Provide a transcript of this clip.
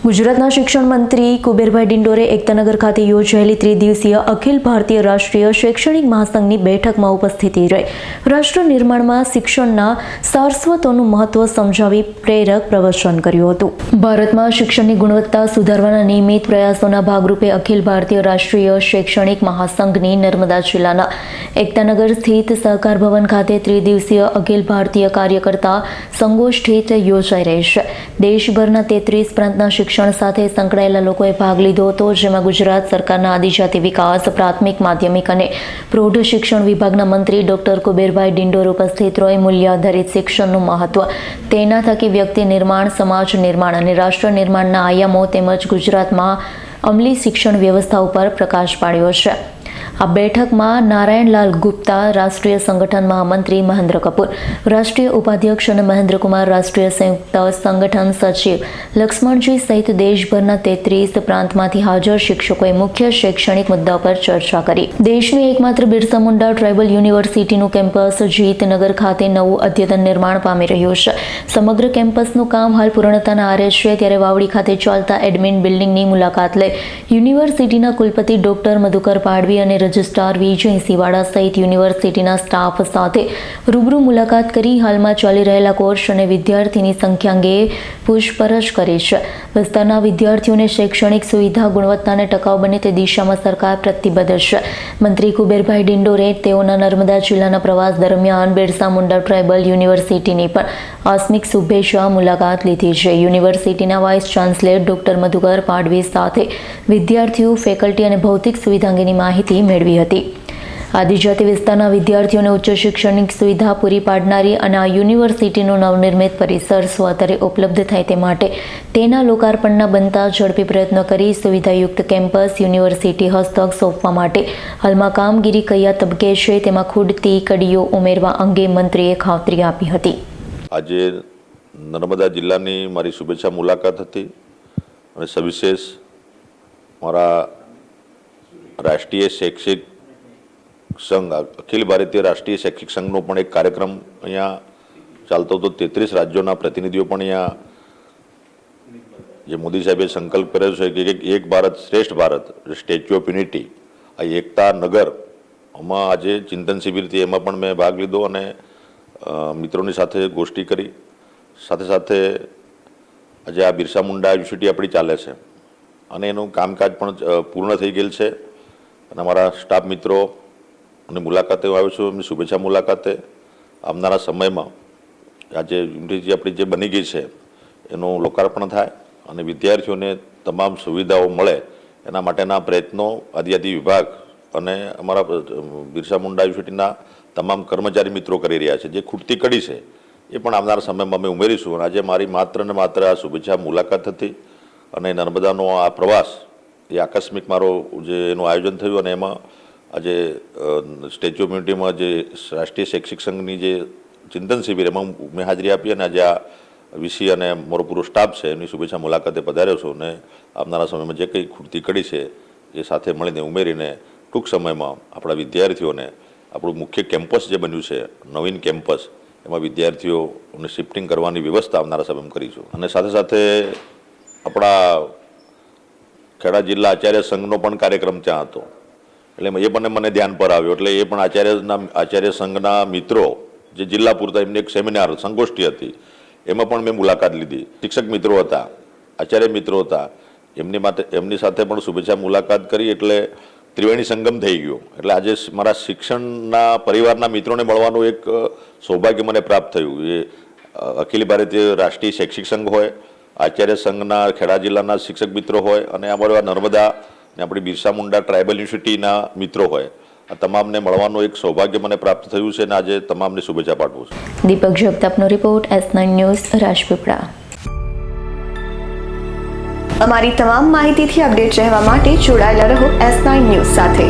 ગુજરાતના શિક્ષણ મંત્રી કુબેરભાઈ ડિંડોરે એકતાનગર ખાતે યોજાયેલી ત્રિદિવસીય અખિલ ભારતીય રાષ્ટ્રીય શૈક્ષણિક મહાસંઘની બેઠકમાં ઉપસ્થિત રહી રાષ્ટ્ર નિર્માણમાં શિક્ષણના સારસ્વતોનું મહત્વ સમજાવી પ્રેરક પ્રવચન કર્યું હતું। ભારતમાં શિક્ષણની ગુણવત્તા સુધારવાના નિયમિત પ્રયાસોના ભાગરૂપે અખિલ ભારતીય રાષ્ટ્રીય શૈક્ષણિક મહાસંઘની નર્મદા જિલ્લાના એકતાનગર સ્થિત સહકાર ભવન ખાતે ત્રિદિવસીય અખિલ ભારતીય કાર્યકર્તા સંગોષ્ઠિ યોજાઈ રહી છે। દેશભરના 33 પ્રાંતના શિક્ષણ સાથે સંકળાયેલા લોકોએ ભાગ લીધો હતો, જેમાં ગુજરાત સરકારના આદિજાતિ વિકાસ, પ્રાથમિક, માધ્યમિક અને પ્રૌઢ શિક્ષણ વિભાગના મંત્રી ડોક્ટર કુબેરભાઈ ડિંડોર ઉપસ્થિત રહી મૂલ્ય આધારિત શિક્ષણનું મહત્વ, તેના થકી વ્યક્તિ નિર્માણ, સમાજ નિર્માણ અને રાષ્ટ્ર નિર્માણના આયામો તેમજ ગુજરાતમાં અમલી શિક્ષણ વ્યવસ્થા ઉપર પ્રકાશ પાડ્યો છે। આ બેઠકમાં નારાયણલાલ ગુપ્તા, રાષ્ટ્રીય સંગઠન મહામંત્રી મહેન્દ્ર કપૂર, રાષ્ટ્રીય ઉપાધ્યક્ષ અને મહેન્દ્રકુમાર, રાષ્ટ્રીય સંયુક્ત સંગઠન સચિવ લક્ષ્મણજી સહિત દેશભરના 33 પ્રાંતમાંથી હાજર શિક્ષકોએ મુખ્ય શૈક્ષણિક મુદ્દા પર ચર્ચા કરી। દેશની એકમાત્ર બિરસા મુંડા ટ્રાઇબલ યુનિવર્સિટીનું કેમ્પસ જીતનગર ખાતે નવું અદ્યતન નિર્માણ પામી રહ્યું છે। સમગ્ર કેમ્પસનું કામ હાલ પૂર્ણતાના આરે છે, ત્યારે વાવડી ખાતે ચાલતા એડમિન બિલ્ડિંગની મુલાકાત લઈ યુનિવર્સિટીના કુલપતિ ડોક્ટર મધુકર પાડવી અને રજિસ્ટ્રાર વિજય સિવાડા સહિત યુનિવર્સિટીના સ્ટાફ સાથે રૂબરૂ મુલાકાત કરી હાલમાં ચાલી રહેલા કોર્સ અને વિદ્યાર્થીની સંખ્યા અંગે પૂછપરછ કરી છે। વિસ્તારના વિદ્યાર્થીઓને શૈક્ષણિક સુવિધા ગુણવત્તાને ટકાઉ બને તે દિશામાં સરકાર પ્રતિબદ્ધ છે। મંત્રી કુબેરભાઈ ડિંડોરે તેઓના નર્મદા જિલ્લાના પ્રવાસ દરમિયાન બિરસા મુંડા ટ્રાઇબલ યુનિવર્સિટીની પણ આસ્મિક શુભેચ્છા મુલાકાત લીધી છે। યુનિવર્સિટીના વાઇસ ચાન્સેલર ડોક્ટર મધુકર પાડવી સાથે વિદ્યાર્થીઓ, ફેકલ્ટી અને ભૌતિક સુવિધા અંગેની માહિતી મેળવી હતી। આદિજાતિ વિસ્તારના વિદ્યાર્થીઓને ઉચ્ચ શૈક્ષણિક સુવિધા પૂરી પાડનારી અને આ યુનિવર્સિટીનું નવનિર્મિત પરિસર સ્વતરે ઉપલબ્ધ થાય તે માટે તેના લોકાર્પણના બનતા ઝડપી પ્રયત્ન કરી સુવિધાયુક્ત કેમ્પસ યુનિવર્સિટી હસ્તક સોંપવા માટે હાલમાં કામગીરી કયા તબક્કે છે તેમાં ખૂટતી કડીઓ ઉમેરવા અંગે મંત્રીએ ખાતરી આપી હતી। આજે નર્મદા જિલ્લાની મારી શુભેચ્છા મુલાકાત હતી અને સવિશેષ મારા રાષ્ટ્રીય શૈક્ષિક સંઘ અખિલ ભારતીય રાષ્ટ્રીય શૈક્ષિક સંઘનો પણ એક કાર્યક્રમ અહીંયા ચાલતો હતો। 33 રાજ્યોના પ્રતિનિધિઓ પણ અહીંયા, જે મોદી સાહેબે સંકલ્પ કર્યો છે કે એક ભારત શ્રેષ્ઠ ભારત, સ્ટેચ્યુ ઓફ યુનિટી, આ એકતા નગર, આમાં આજે ચિંતન શિબિરથી એમાં પણ મેં ભાગ લીધો અને મિત્રોની સાથે ગોષ્ઠી કરી। સાથે સાથે આજે આ બિરસા મુંડા યુનિવર્સિટી આપણી ચાલે છે અને એનું કામકાજ પણ પૂર્ણ થઈ ગયેલ છે અને અમારા સ્ટાફ મિત્રો અને મુલાકાતે હું આવ્યો છું, એમની શુભેચ્છા મુલાકાતે આવનારા સમયમાં આજે યુનિવર્સિટી આપણી જે બની ગઈ છે એનું લોકાર્પણ થાય અને વિદ્યાર્થીઓને તમામ સુવિધાઓ મળે એના માટેના પ્રયત્નો આદિજાતિ વિભાગ અને અમારા બિરસા મુંડા યુનિવર્સિટીના તમામ કર્મચારી મિત્રો કરી રહ્યા છે। જે ખૂટતી કડી છે એ પણ આવનારા સમયમાં અમે ઉમેરીશું અને આજે મારી માત્ર ને માત્ર આ શુભેચ્છા મુલાકાત હતી અને નર્મદાનો આ પ્રવાસ એ આકસ્મિક મારો જે એનું આયોજન થયું અને એમાં આજે સ્ટેચ્યુ ઓફ યુનિટીમાં જે રાષ્ટ્રીય શૈક્ષિક સંઘની જે ચિંતન શિબિર એમાં મેં હાજરી આપી અને આજે આ વીસી અને મારો પૂરો સ્ટાફ છે એમની શુભેચ્છા મુલાકાતે પધાર્યો છું અને આવનારા સમયમાં જે કંઈ ખૂટતી કડી છે એ સાથે મળીને ઉમેરીને ટૂંક સમયમાં આપણા વિદ્યાર્થીઓને આપણું મુખ્ય કેમ્પસ જે બન્યું છે, નવીન કેમ્પસ, એમાં વિદ્યાર્થીઓને શિફ્ટિંગ કરવાની વ્યવસ્થા આવનારા સમયમાં કરીશું। અને સાથે સાથે આપણા ખેડા જિલ્લા આચાર્ય સંઘનો પણ કાર્યક્રમ ત્યાં હતો, એટલે એ પણ મને ધ્યાન પર આવ્યો, એટલે એ પણ આચાર્ય સંઘના મિત્રો જે જિલ્લા પૂરતા એમની એક સેમિનાર સંગોષ્ઠિ હતી એમાં પણ મેં મુલાકાત લીધી। શિક્ષક મિત્રો હતા, આચાર્ય મિત્રો હતા, એમની સાથે પણ શુભેચ્છા મુલાકાત કરી, એટલે ત્રિવેણી સંગમ થઈ ગયો। એટલે આજે મારા શિક્ષણના પરિવારના મિત્રોને મળવાનું એક સૌભાગ્ય મને પ્રાપ્ત થયું। એ અખિલ ભારતીય રાષ્ટ્રીય શૈક્ષિક સંઘ હોય, આચાર્ય સંઘના ખેડા જિલ્લાના શિક્ષક મિત્રો હોય અને અમારા નર્મદા ને આપણી બિરસા મુંડા ટ્રાઇબલ યુનિવર્સિટીના મિત્રો હોય, આ તમામને મળવાનું એક સૌભાગ્ય મને પ્રાપ્ત થયું છે અને આજે તમામને શુભેચ્છા પાઠવું છું। દીપક જગતાપનો રિપોર્ટ, S9 ન્યૂઝ, રાજપીપળા। અમારી તમામ માહિતીથી અપડેટ રહેવા માટે જોડાયેલા રહો S9 ન્યૂઝ સાથે।